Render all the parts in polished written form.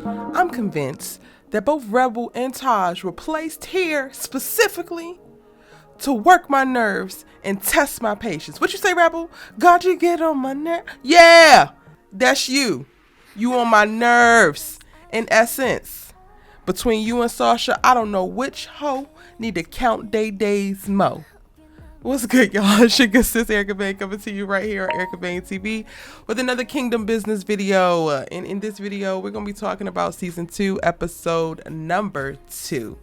I'm convinced that both Rebel and Taj were placed here specifically to work my nerves and test my patience. What you say, Rebel? God, you get on my nerve? Yeah, that's you. You on my nerves. In essence, between you and Sasha, I don't know which hoe need to count they days mo. What's good, y'all? It's your good sis Erica Bain coming to you right here on Erica Bain TV with another Kingdom Business video. And in this video, we're going to be talking about season 2, episode number 2.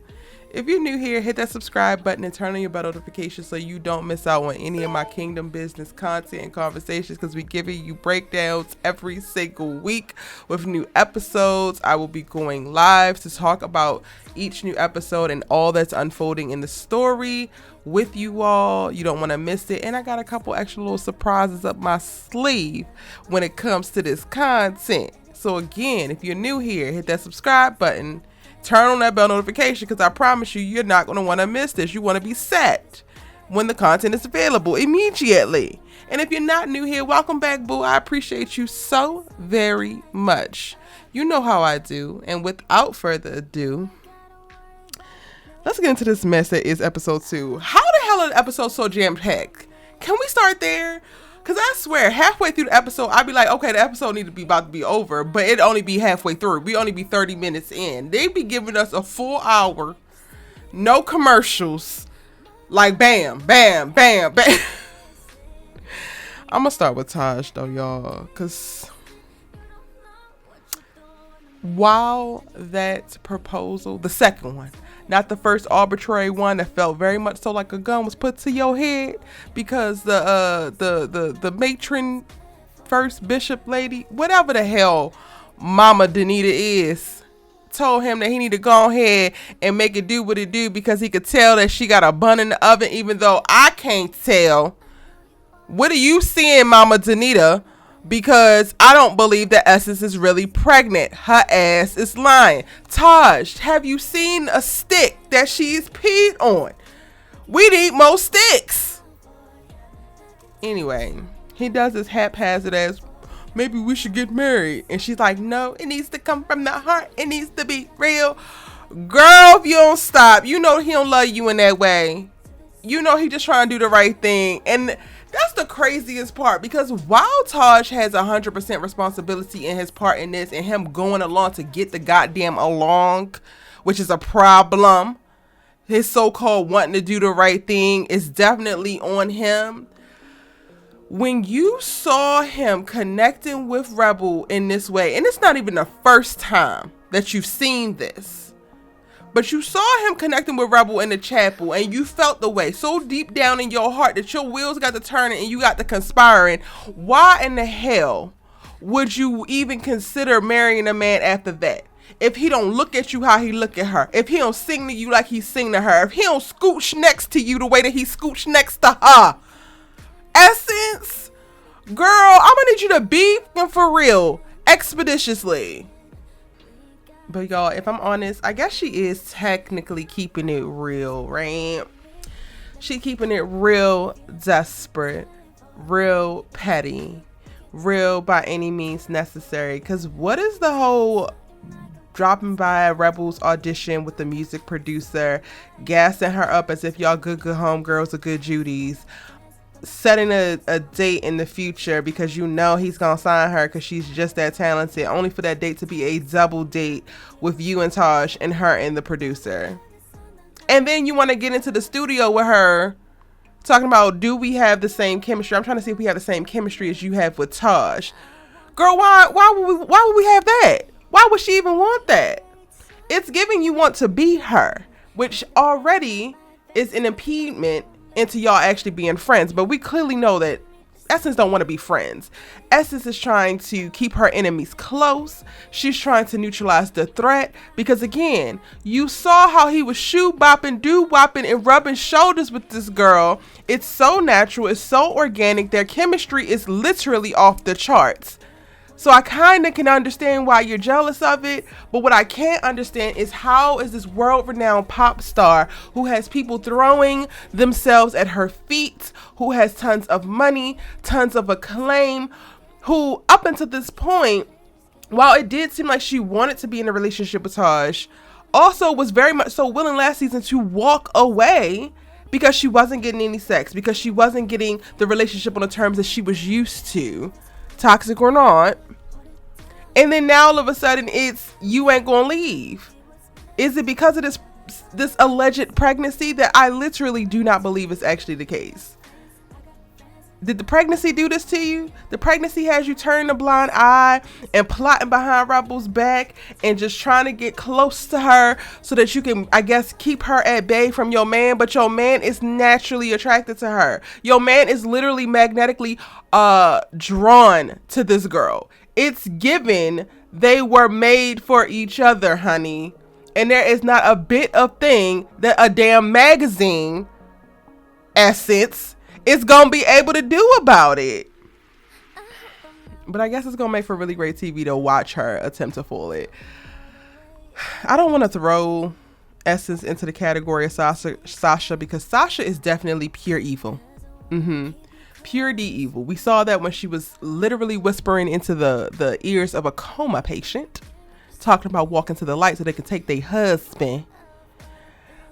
If you're new here, hit that subscribe button and turn on your bell notifications so you don't miss out on any of my Kingdom Business content and conversations, because we giving you breakdowns every single week with new episodes. I will be going live to talk about each new episode and all that's unfolding in the story with you all. You don't want to miss it. And I got a couple extra little surprises up my sleeve when it comes to this content. So again, if you're new here, hit that subscribe button. Turn on that bell notification, because I promise you, you're not going to want to miss this. You want to be set when the content is available immediately. And if you're not new here, welcome back, boo. I appreciate you so very much. You know how I do. And without further ado, let's get into this mess that is episode 2. How the hell are the episodes so jam-packed? Can we start there? Because I swear, halfway through the episode, I'd be like, okay, the episode need to be about to be over, but it only be halfway through. We only be 30 minutes in. They be giving us a full hour, no commercials, like bam, bam, bam, bam. I'm going to start with Taj, though, y'all, because while that proposal, the second one, not the first arbitrary one that felt very much so like a gun was put to your head, because the matron, first bishop lady, whatever the hell Mama Denita is, told him that he need to go ahead and make it do what it do, because he could tell that she got a bun in the oven, even though I can't tell. What are you seeing, Mama Denita? Because I don't believe that Essence is really pregnant. Her ass is lying. Taj, have you seen a stick that she's peed on? We need more sticks. Anyway, he does this haphazard as, maybe we should get married. And she's like, no, it needs to come from the heart. It needs to be real. Girl, if you don't stop, you know he don't love you in that way. You know he just trying to do the right thing. And that's the craziest part, because while Taj has 100% responsibility in his part in this, and him going along to get the goddamn along, which is a problem, his so-called wanting to do the right thing is definitely on him. When you saw him connecting with Rebel in this way, and it's not even the first time that you've seen this, but you saw him connecting with Rebel in the chapel, and you felt the way so deep down in your heart that your wheels got to turning and you got to conspiring. Why in the hell would you even consider marrying a man after that? If he don't look at you how he look at her, if he don't sing to you like he sing to her, if he don't scooch next to you the way that he scooch next to her. Essence, girl, I'm gonna need you to be for real expeditiously. But y'all, if I'm honest, I guess she is technically keeping it real, right? She keeping it real desperate, real petty, real by any means necessary. Because what is the whole dropping by Rebel's audition with the music producer, gassing her up as if y'all good homegirls are good Judies, setting a date in the future because you know he's gonna sign her because she's just that talented, only for that date to be a double date with you and Taj and her and the producer. And then you want to get into the studio with her talking about, do we have the same chemistry? I'm trying to see if we have the same chemistry as you have with Taj. Girl, why would we have that? Why would she even want that? It's giving you want to be her, which already is an impediment into y'all actually being friends. But we clearly know that Essence don't want to be friends. Essence is trying to keep her enemies close. She's trying to neutralize the threat, because again, you saw how he was shoe bopping, do wopping, and rubbing shoulders with this girl. It's so natural, it's so organic. Their chemistry is literally off the charts. So I kind of can understand why you're jealous of it, but what I can't understand is how is this world-renowned pop star who has people throwing themselves at her feet, who has tons of money, tons of acclaim, who up until this point while it did seem like she wanted to be in a relationship with Taj, also was very much so willing last season to walk away because she wasn't getting any sex, because she wasn't getting the relationship on the terms that she was used to, toxic or not. And then now all of a sudden it's, you ain't gonna leave. Is it because of this alleged pregnancy that I literally do not believe is actually the case? Did the pregnancy do this to you? The pregnancy has you turning a blind eye and plotting behind Rebel's back and just trying to get close to her so that you can, I guess, keep her at bay from your man. But your man is naturally attracted to her. Your man is literally magnetically drawn to this girl. It's given they were made for each other, honey. And there is not a bit of thing that a damn magazine essence is gonna be able to do about it. But I guess it's gonna make for really great TV to watch her attempt to fool it. I don't want to throw Essence into the category of Sasha because Sasha is definitely pure evil. Pure D evil. We saw that when she was literally whispering into the ears of a coma patient, talking about walking to the light so they could take their husband.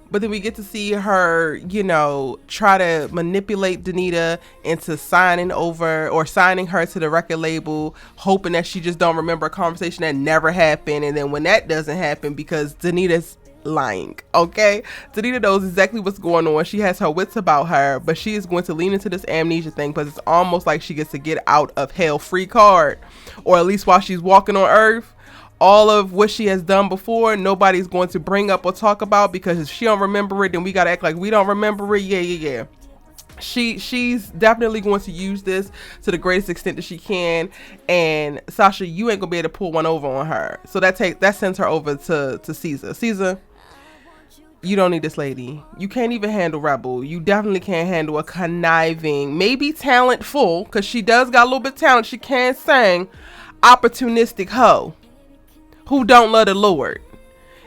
But then we get to see her, you know, try to manipulate Denita into signing over or signing her to the record label, hoping that she just don't remember a conversation that never happened. And then when that doesn't happen, because Denita's lying, okay? Denita knows exactly what's going on. She has her wits about her, but she is going to lean into this amnesia thing because it's almost like she gets to get out of hell free card, or at least while she's walking on Earth. All of what she has done before, nobody's going to bring up or talk about, because if she don't remember it, then we gotta act like we don't remember it. Yeah. She's definitely going to use this to the greatest extent that she can. And Sasha, you ain't gonna be able to pull one over on her. So that sends her over to Caesar. Caesar, you don't need this lady. You can't even handle Rebel. You definitely can't handle a conniving, maybe talentful, because she does got a little bit of talent. She can sing, opportunistic hoe who don't love the Lord.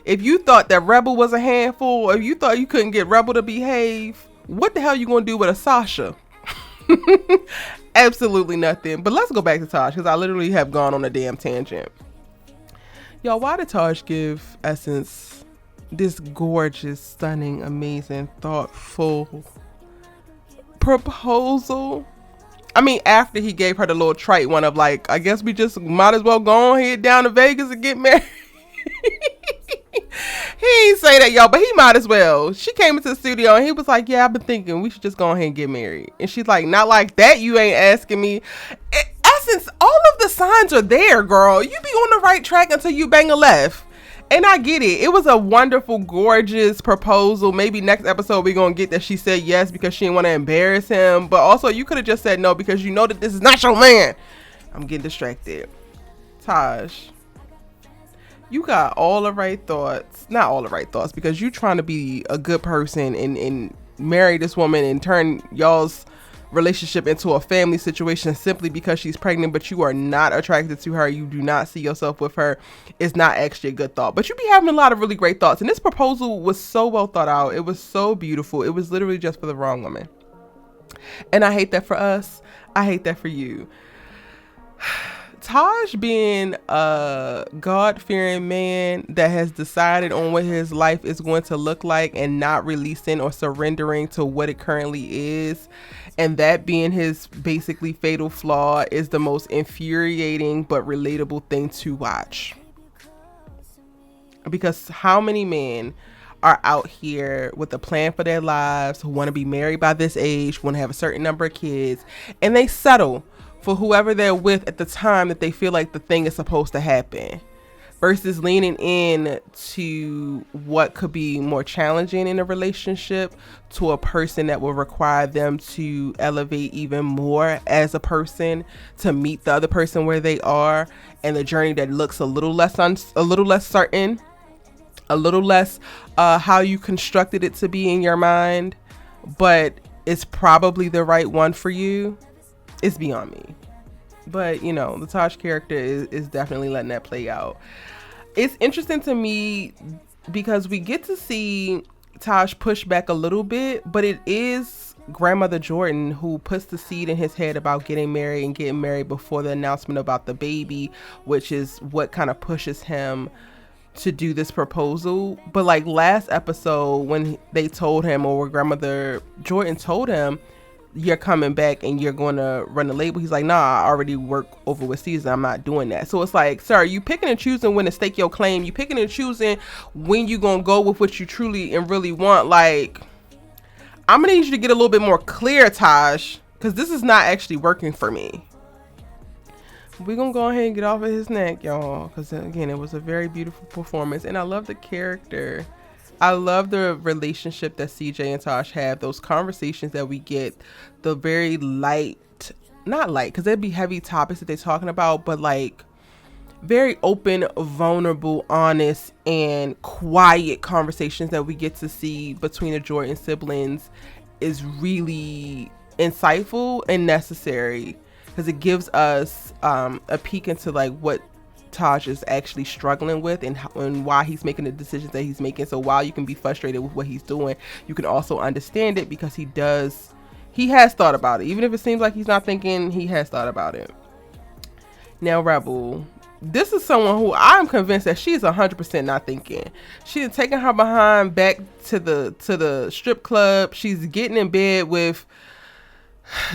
If you thought that Rebel was a handful, or if you thought you couldn't get Rebel to behave, what the hell you gonna do with a Sasha? Absolutely nothing. But let's go back to Taj, because I literally have gone on a damn tangent. Y'all, why did Taj give Essence this gorgeous, stunning, amazing, thoughtful proposal? I mean, after he gave her the little trite one of like, I guess we just might as well go on head down to Vegas and get married. He ain't say that, y'all, but he might as well. She came into the studio and he was like, yeah, I've been thinking we should just go ahead and get married. And she's like, not like that, you ain't asking me. Essence, all of the signs are there, girl. You be on the right track until you bang a left. And I get it. It was a wonderful, gorgeous proposal. Maybe next episode we're going to get that she said yes because she didn't want to embarrass him. But also you could have just said no because you know that this is not your man. I'm getting distracted. Taj, you got all the right thoughts. Not all the right thoughts, because you trying to be a good person and marry this woman and turn y'all's relationship into a family situation simply because she's pregnant, but you are not attracted to her. You do not see yourself with her. It's not actually a good thought, but you be having a lot of really great thoughts. And this proposal was so well thought out. It was so beautiful. It was literally just for the wrong woman. And I hate that for us. I hate that for you. Taj being a God-fearing man that has decided on what his life is going to look like and not releasing or surrendering to what it currently is, and that being his basically fatal flaw, is the most infuriating but relatable thing to watch. Because how many men are out here with a plan for their lives, who want to be married by this age, want to have a certain number of kids, and they settle for whoever they're with at the time that they feel like the thing is supposed to happen, versus leaning in to what could be more challenging in a relationship, to a person that will require them to elevate even more as a person, to meet the other person where they are, and the journey that looks a little less certain, a little less how you constructed it to be in your mind, but it's probably the right one for you. It's beyond me. But, you know, the Taj character is definitely letting that play out. It's interesting to me because we get to see Taj push back a little bit, but it is grandmother Jordan, who puts the seed in his head about getting married before the announcement about the baby, which is what kind of pushes him to do this proposal. But like last episode, when they told him, or grandmother Jordan told him, you're coming back and you're going to run the label, he's like, nah, I already work over with Caesar, I'm not doing that. So it's like, sir, you picking and choosing when to stake your claim, you picking and choosing when you gonna go with what you truly and really want. Like, I'm gonna need you to get a little bit more clear, Taj, because this is not actually working for me. We're gonna go ahead and get off of his neck, y'all, because again, it was a very beautiful performance, and I love the character. I love the relationship that CJ and Taj have, those conversations that we get, the very light, not light, because there'd be heavy topics that they're talking about, but like very open, vulnerable, honest, and quiet conversations that we get to see between the Jordan siblings is really insightful and necessary, because it gives us a peek into like what Taj is actually struggling with and why he's making the decisions that he's making. So while you can be frustrated with what he's doing, you can also understand it, because he has thought about it. Even if it seems like he's not thinking, he has thought about it. Now, Rebel, this is someone who I'm convinced that she's 100% not thinking. She's taking her behind back to the strip club. She's getting in bed with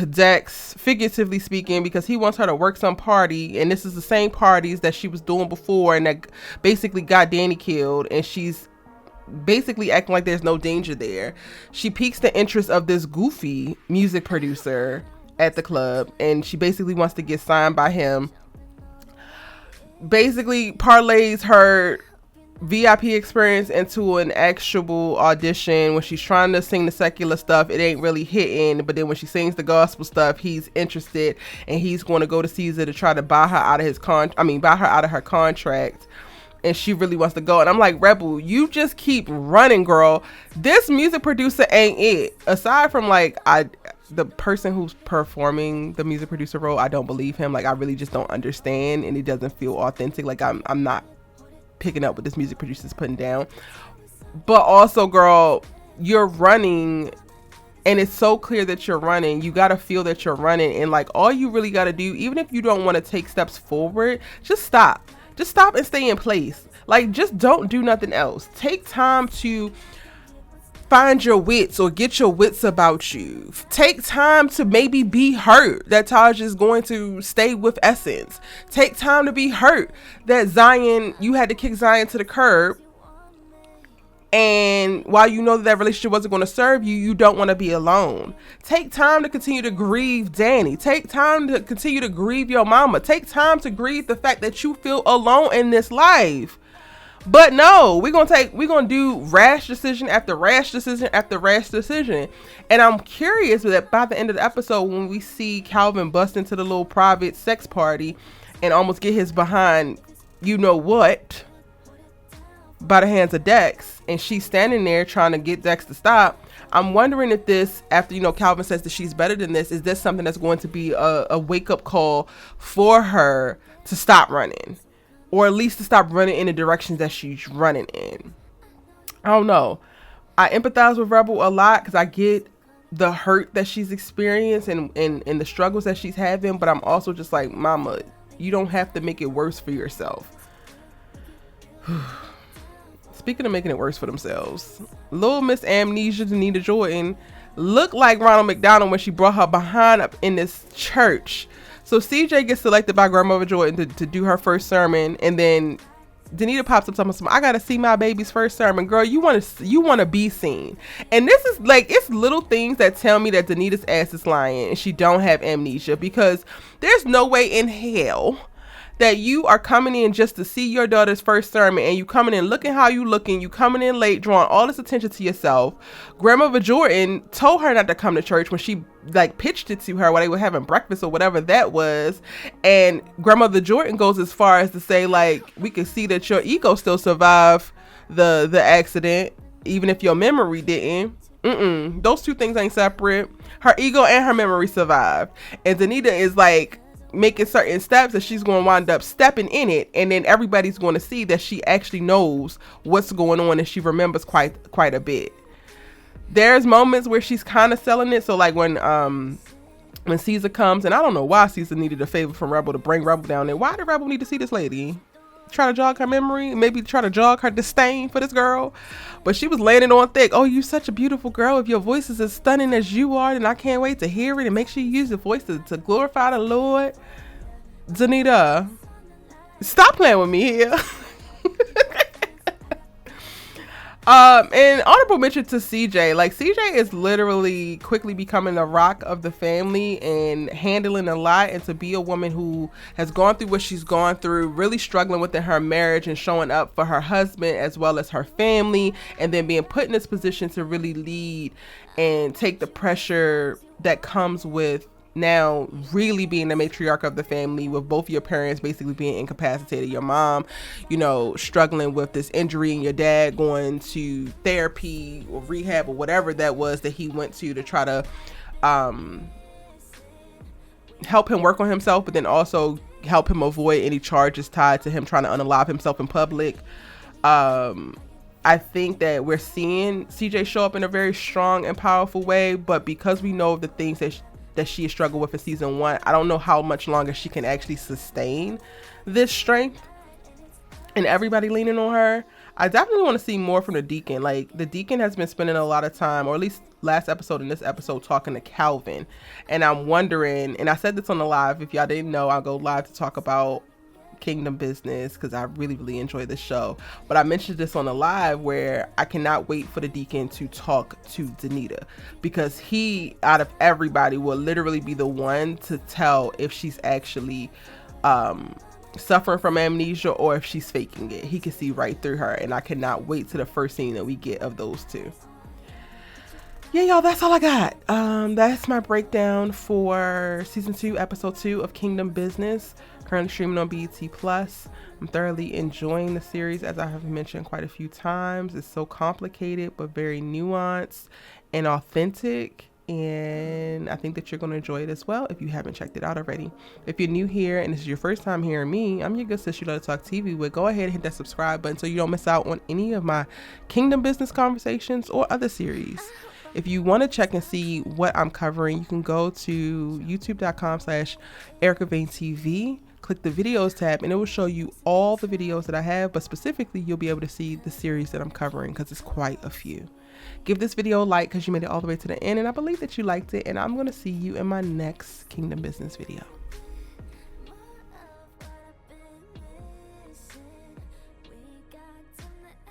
Dex, figuratively speaking, because he wants her to work some party, and this is the same parties that she was doing before and that basically got Danny killed, and she's basically acting like there's no danger there. She piques the interest of this goofy music producer at the club, and she basically wants to get signed by him. Basically parlays her VIP experience into an actual audition. When she's trying to sing the secular stuff, it ain't really hitting, but then when she sings the gospel stuff, he's interested, and he's going to go to Caesar to try to buy her out of her contract, and she really wants to go. And I'm like, Rebel, you just keep running, girl. This music producer ain't it. Aside from like the person who's performing the music producer role, I don't believe him. Like, I really just don't understand, and it doesn't feel authentic. Like, I'm not picking up what this music producer's putting down. But also, girl, you're running, and it's so clear that you're running. You got to feel that you're running, and like, all you really got to do, even if you don't want to take steps forward, just stop and stay in place. Like, just don't do nothing else. Take time to find your wits, or get your wits about you. Take time to maybe be hurt that Taj is going to stay with Essence. Take time to be hurt that Zyan, you had to kick Zyan to the curb, and while you know that relationship wasn't going to serve you, you don't want to be alone. Take time to continue to grieve Danny. Take time to continue to grieve your mama. Take time to grieve the fact that you feel alone in this life. But no, we're gonna do rash decision after rash decision after rash decision. And I'm curious that by the end of the episode, when we see Calvin bust into the little private sex party and almost get his behind, you know what, by the hands of Dex, and she's standing there trying to get Dex to stop. I'm wondering if this, after, Calvin says that she's better than this, is this something that's going to be a wake-up call for her to stop running? Or at least to stop running in the directions that she's running in. I don't know. I empathize with Rebel a lot, because I get the hurt that she's experienced and the struggles that she's having. But I'm also just like, mama, you don't have to make it worse for yourself. Speaking of making it worse for themselves, Little Miss Amnesia Denita Jordan looked like Ronald McDonald when she brought her behind up in this church. So CJ gets selected by Grandmother Jordan to do her first sermon, and then Denita pops up talking about, I gotta see my baby's first sermon. Girl, you want to be seen. And this is like, it's little things that tell me that Denita's ass is lying and she don't have amnesia, because there's no way in hell that you are coming in just to see your daughter's first sermon, and you coming in looking how you looking, you coming in late, drawing all this attention to yourself. Grandmother Jordan told her not to come to church when she like pitched it to her while they were having breakfast or whatever that was, and Grandmother Jordan goes as far as to say, like, we can see that your ego still survived the accident, even if your memory didn't. Those two things ain't separate. Her ego and her memory survived, and Denita is like making certain steps that she's going to wind up stepping in it, and then everybody's going to see that she actually knows what's going on and she remembers quite a bit. there's moments where she's kind of selling it. So like when Caesar comes, and I don't know why Caesar needed a favor from Rebel to bring Rebel down there. Why did Rebel need to see this lady? Try to jog her memory, maybe try to jog her disdain for this girl. But she was laying it on thick. Oh, you such a beautiful girl. If your voice is as stunning as you are, then I can't wait to hear it, and make sure you use your voice to glorify the Lord. Denita, stop playing with me here. And honorable mention to CJ. Like, CJ is literally quickly becoming the rock of the family and handling a lot. And to be a woman who has gone through what she's gone through, really struggling within her marriage and showing up for her husband as well as her family, and then being put in this position to really lead and take the pressure that comes with now really being the matriarch of the family, with both your parents basically being incapacitated, your mom, you know, struggling with this injury, and your dad going to therapy or rehab or whatever that was that he went to try to help him work on himself, but then also help him avoid any charges tied to him trying to unalive himself in public. I think that we're seeing CJ show up in a very strong and powerful way, but because we know the things that she has struggled with in season 1, I don't know how much longer she can actually sustain this strength and everybody leaning on her. I definitely want to see more from the Deacon. Like, the Deacon has been spending a lot of time, or at least last episode and this episode, talking to Calvin, and I'm wondering, and I said this on the live, if y'all didn't know, I'll go live to talk about Kingdom Business because I really enjoy this show, but I mentioned this on the live where I cannot wait for the Deacon to talk to Denita, because he, out of everybody, will literally be the one to tell if she's actually suffering from amnesia or if she's faking it. He can see right through her, and I cannot wait to the first scene that we get of those two. Yeah, y'all, that's all I got. That's my breakdown for season 2, episode 2 of Kingdom Business, currently streaming on BET Plus. I'm thoroughly enjoying the series, as I have mentioned quite a few times. It's so complicated but very nuanced and authentic, and I think that you're going to enjoy it as well if you haven't checked it out already. If you're new here and this is your first time hearing me, I'm your good sis Yolanda Talk TV. But go ahead and hit that subscribe button so you don't miss out on any of my Kingdom Business conversations or other series. If you want to check and see what I'm covering, you can go to youtube.com/EricaVaneTV, click the videos tab, and it will show you all the videos that I have, but specifically you'll be able to see the series that I'm covering because it's quite a few. Give this video a like because you made it all the way to the end, and I believe that you liked it, and I'm going to see you in my next Kingdom Business video.